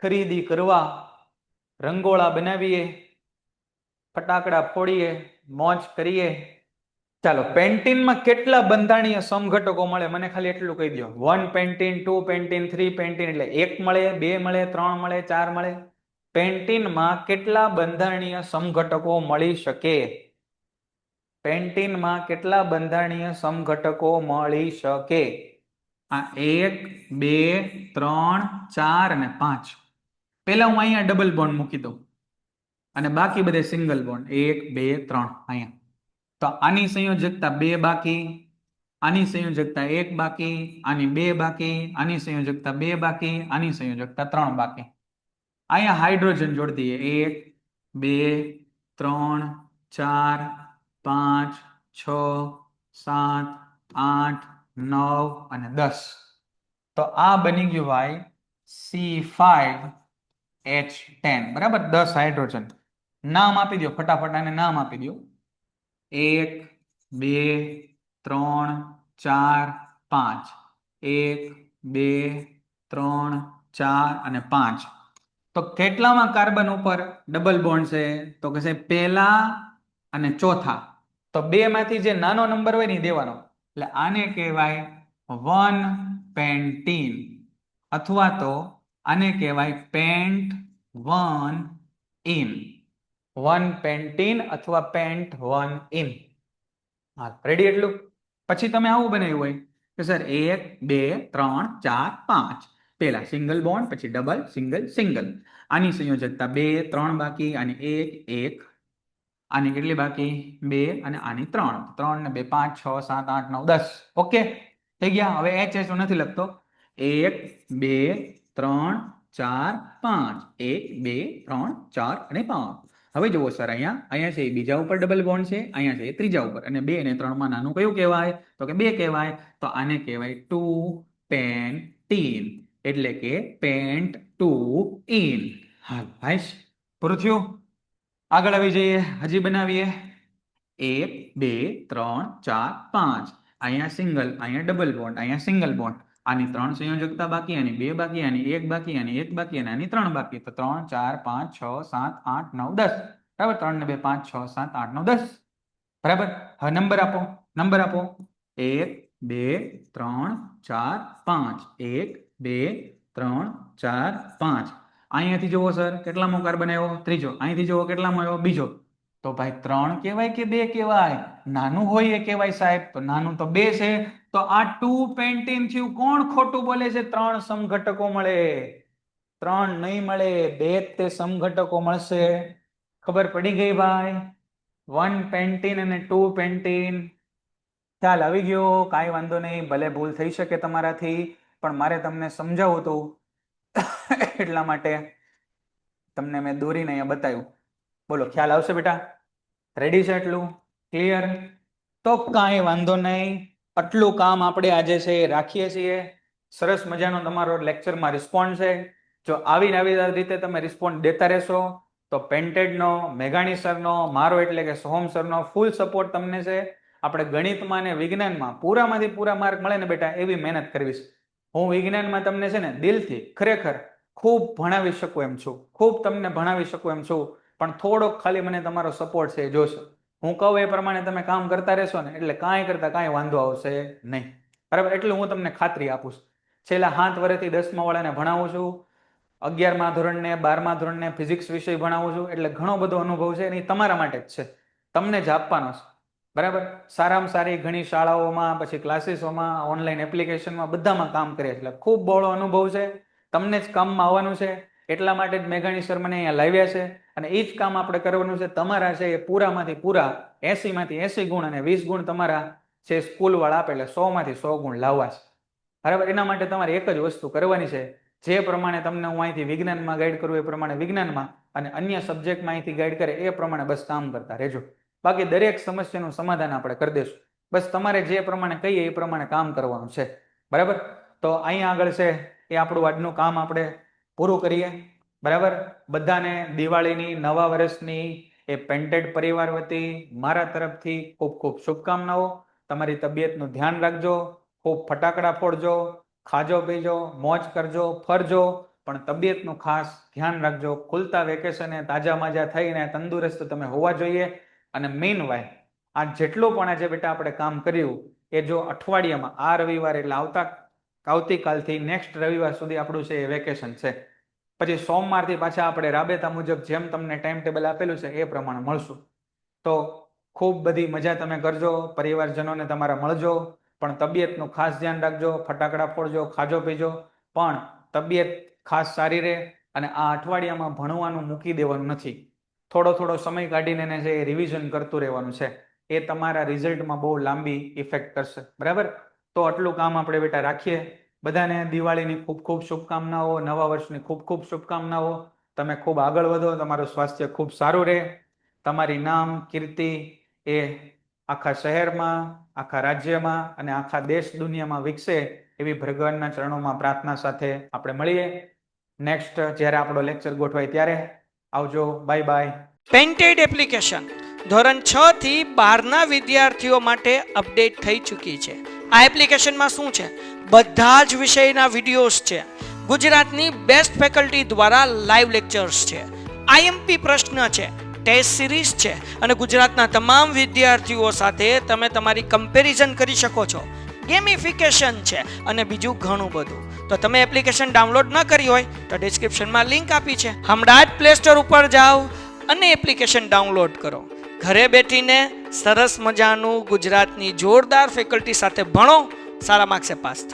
ખરીદી કરવા, રંગોળા બનાવીએ, ફટાકડા ફોડીએ, મોજ કરીએ. ચાલો, પેન્ટીનમાં કેટલા બંધારણીય સમઘટકો મળે મને ખાલી એટલું કહી દો. 1 પેન્ટીન, 2 પેન્ટીન, 3 પેન્ટીન એટલે 1 મળે, 2 મળે, 3 મળે, 4 મળે. પેન્ટીનમાં કેટલા બંધારણીય સમઘટકો મળી શકે? પેન્ટીનમાં કેટલા બંધારણીય સમઘટકો મળી શકે? આ 1 2 3 4 અને 5. પહેલા હું અહીંયા ડબલ બોન્ડ મૂકી દઉં અને બાકી બધે સિંગલ બોન્ડ 1 2 3 અહીંયા. તો આની સંયોજકતા 2 બાકી, આની સંયોજકતા 1 બાકી, આની 2 બાકી, આની સંયોજકતા 2 બાકી, આની સંયોજકતા 3 બાકી. અહીંયા હાઇડ્રોજન જોડી દઈએ 1 2 3 4 5 6 7 8 9 અને 10. તો આ બની ગયું ભાઈ C5H10. બરાબર, 10 હાઇડ્રોજન. નામ આપી દો ફટાફટ, આને નામ આપી દો. 1 2 3 4 5. 1 2 3 4 અને 5. તો કેટલામાં કાર્બન ઉપર ડબલ બોન્ડ છે? તો કે છે પહેલા અને ચોથા. તો બે માંથી જે નાનો નંબર હોય ને દેવાનો. એટલે આને કહેવાય 1 પેન્ટીન અથવા તો આને કહેવાય પેન્ટ 1 ઇન. 1 પેન્ટીન અથવા પેન્ટ 1 ઇન. હા, રેડી એટલું? પછી તમે આવું બનાવ્યું હોય કે સર 1 2 3 4 5. પહેલા સિંગલ બોન્ડ, પછી ડબલ, સિંગલ સિંગલ. આની સંયોજકતા 2 3 બાકી, આની 1 1, આની કેટલી બાકી? 2 અને આની 3. 3 ને 2 5 6 7 8 9 10. ઓકે, થઈ ગયા. હવે HH નથી લખતો. 1 2 3 4 5. 1 2 3 4 અને 5. હવે જુઓ સર, અહીંયા છે બીજા ઉપર ડબલ બોન્ડ છે, અહીંયા છે ત્રીજા ઉપર, અને 2 અને 3 માં નાનું કયું કહેવાય? તો કે 2 કહેવાય. તો આને કહેવાય 2 પેન્ટીન, એટલે કે પેન્ટ 2 ઇન. હાલ ભાઈ, પૂરું થયું? આગળ આવી જઈએ, હજી બનાવીએ. 1 2 3 4 5. અહીંયા સિંગલ, અહીંયા ડબલ બોન્ડ, અહીંયા સિંગલ બોન્ડ. આની 3 સંયોજકતા બાકી, આની 2 બાકી, આની 1 બાકી, આની 1 બાકી અને આની 3 બાકી. તો 3 4 5 6 7 8 9 10. બરાબર, 3 ને 2 5 6 7 8 9 10. બરાબર. હવે નંબર આપો, નંબર આપો. 1 2 3 4 5 1 2 3 4 5 અહીંયાથી જુઓ સર કેટલામો કાર્બન આવ્યો ત્રીજો અહીંથી જુઓ કેટલામો આવ્યો બીજો તો ભાઈ 3 કહેવાય કે 2 કહેવાય નાનું હોય એ કહેવાય સાહેબ તો નાનું તો 2 છે તો આ 2 પેન્ટીન થયું કોણ ખોટું બોલે છે 3 સમઘટકો મળે 3 નહીં મળે 2 તે સમઘટકો મળશે ખબર પડી ગઈ ભાઈ 1 પેન્ટીન અને 2 પેન્ટીન ખ્યાલ આવી ગયો કાંઈ વાંધો નહીં ભલે ભૂલ થઈ શકે તમારાથી પણ મારે તમને સમજાવવું હતું એટલા માટે તમને મેં દોરીને અહીંયા બતાવ્યું બોલો ખ્યાલ આવશે બેટા રેડી છે એટલું ક્લિયર તો કાંઈ વાંધો નહીં આટલું કામ આપણે આજે છે એ રાખીએ છીએ સરસ મજાનો તમારો લેક્ચરમાં રિસ્પોન્સ છે જો આવી રીતે તમે રિસ્પોન્સ દેતા રહેશો તો પેન્ટેડનો મેઘાણી સરનો મારો એટલે કે સોહમ સરનો ફૂલ સપોર્ટ તમને છે આપણે ગણિતમાં અને વિજ્ઞાનમાં પૂરામાંથી પૂરા માર્ક મળે ને બેટા એવી મહેનત કરવી છે હું વિજ્ઞાનમાં તમને છે ને દિલથી ખરેખર ખૂબ ભણાવી શકું એમ છું ખૂબ તમને ભણાવી શકું એમ છું પણ થોડોક ખાલી મને તમારો સપોર્ટ છે એ જોશો હું કહું એ પ્રમાણે તમે કામ કરતા રહેશો ને એટલે કાંઈ કરતા કાંઈ વાંધો આવશે નહીં બરાબર એટલું હું તમને ખાતરી આપું છું છેલ્લા 7 વર્ષથી 10મા વાળાને ભણાવું છું 11મા ધોરણને 12મા ધોરણને ફિઝિક્સ વિષય ભણાવું છું એટલે ઘણો બધો અનુભવ છે એ તમારા માટે જ છે તમને જ આપવાનો છે બરાબર સારામાં સારી ઘણી શાળાઓમાં પછી ક્લાસીસોમાં ઓનલાઈન એપ્લિકેશનમાં બધામાં કામ કરીએ એટલે ખૂબ બહોળો અનુભવ છે તમને જ કામમાં આવવાનું છે એટલા માટે જ મેઘાણી સર મને અહીંયા લાવ્યા છે અને એ જ કામ આપણે કરવાનું છે તમારા છે એ પૂરામાંથી પૂરા 80માંથી 80 ગુણ અને 20 ગુણ તમારા છે સ્કૂલવાળા આપે એટલે 100માંથી 100 ગુણ લાવવા છે બરાબર એના માટે તમારે એક જ વસ્તુ કરવાની છે જે પ્રમાણે તમને હું અહીંથી વિજ્ઞાનમાં ગાઈડ કરું એ પ્રમાણે વિજ્ઞાનમાં અને અન્ય સબ્જેક્ટમાં અહીંથી ગાઈડ કરે એ પ્રમાણે બસ કામ કરતા રહેજો બાકી દરેક સમસ્યાનું સમાધાન આપણે કરી દઈશું બસ તમારે જે પ્રમાણે કહીએ એ પ્રમાણે કામ કરવાનું છે બરાબર તો અહીંયા આગળ છે એ આપણું આજનું કામ આપણે પૂરું કરીએ બરાબર બધાને દિવાળીની નવા વર્ષની એ પેન્ટેડ પરિવાર વતી મારા તરફથી ખૂબ ખૂબ શુભકામનાઓ તમારી તબિયતનું ધ્યાન રાખજો ખૂબ ફટાકડા ફોડજો ખાજો પીજો મોજ કરજો ફરજો પણ તબિયતનું ખાસ ધ્યાન રાખજો ખુલતા વેકેશને તાજા માજા થઈને તંદુરસ્ત તમે હોવા જોઈએ અને મેઇન વાય આ જેટલું પણ આજે બેટા આપણે કામ કર્યું એ જો અઠવાડિયામાં આ રવિવાર એટલે આવતીકાલથી નેક્સ્ટ રવિવાર સુધી આપણું છે એ વેકેશન છે પછી સોમવારથી પાછા આપણે રાબેતા મુજબ જેમ તમને ટાઈમ ટેબલ આપેલું છે એ પ્રમાણે મળશું તો ખૂબ બધી મજા તમે કરજો પરિવારજનોને તમારા મળજો પણ તબિયતનું ખાસ ધ્યાન રાખજો ફટાકડા ફોડજો ખાજો પીજો પણ તબિયત ખાસ સારી રહે અને આ અઠવાડિયામાં ભણવાનું મૂકી દેવાનું નથી થોડો સમય કાઢીને એને જે રિવિઝન કરતું રહેવાનું છે એ તમારા રિઝલ્ટમાં બહુ લાંબી ઇફેક્ટ કરશે બરાબર તો આટલું કામ આપણે બેટા રાખીએ બધાને દિવાળીની ખૂબ ખૂબ શુભકામનાઓ નવા વર્ષની ખૂબ ખૂબ શુભકામનાઓ તમે ખૂબ આગળ વધો તમારું સ્વાસ્થ્ય ખૂબ સારું રહે તમારી નામ કીર્તિ એ આખા શહેરમાં આખા રાજ્યમાં અને આખા દેશ દુનિયામાં વિકસે એવી ભગવાનના ચરણોમાં પ્રાર્થના સાથે આપણે મળીએ નેક્સ્ટ જ્યારે આપણો લેક્ચર ગોઠવાય ત્યારે આવજો બાય બાય પેન્ટેડ એપ્લિકેશન ધોરણ 6 થી 12ના વિદ્યાર્થીઓ માટે અપડેટ થઈ ચૂકી છે આ એપ્લિકેશનમાં શું છે બધા જ વિષયના વિડીયોઝ છે ગુજરાતની બેસ્ટ ફેકલ્ટી દ્વારા લાઈવ લેક્ચર્સ છે આઈએમપી પ્રશ્ન છે ટેસ્ટ સિરીઝ છે અને ગુજરાતના તમામ વિદ્યાર્થીઓ સાથે તમે તમારી કમ્પેરિઝન કરી શકો છો ગેમિફિકેશન છે અને બીજું ઘણું બધું તો તમે એપ્લિકેશન ડાઉનલોડ ન કરી હોય તો ડિસ્ક્રિપ્શનમાં લિંક આપી છે હમણાં જ પ્લે સ્ટોર ઉપર જાઓ અને એપ્લિકેશન ડાઉનલોડ કરો ઘરે બેઠીને સરસ મજાનું ગુજરાતની જોરદાર ફેકલ્ટી સાથે ભણો સારા માર્ક્સે પાસ થાઓ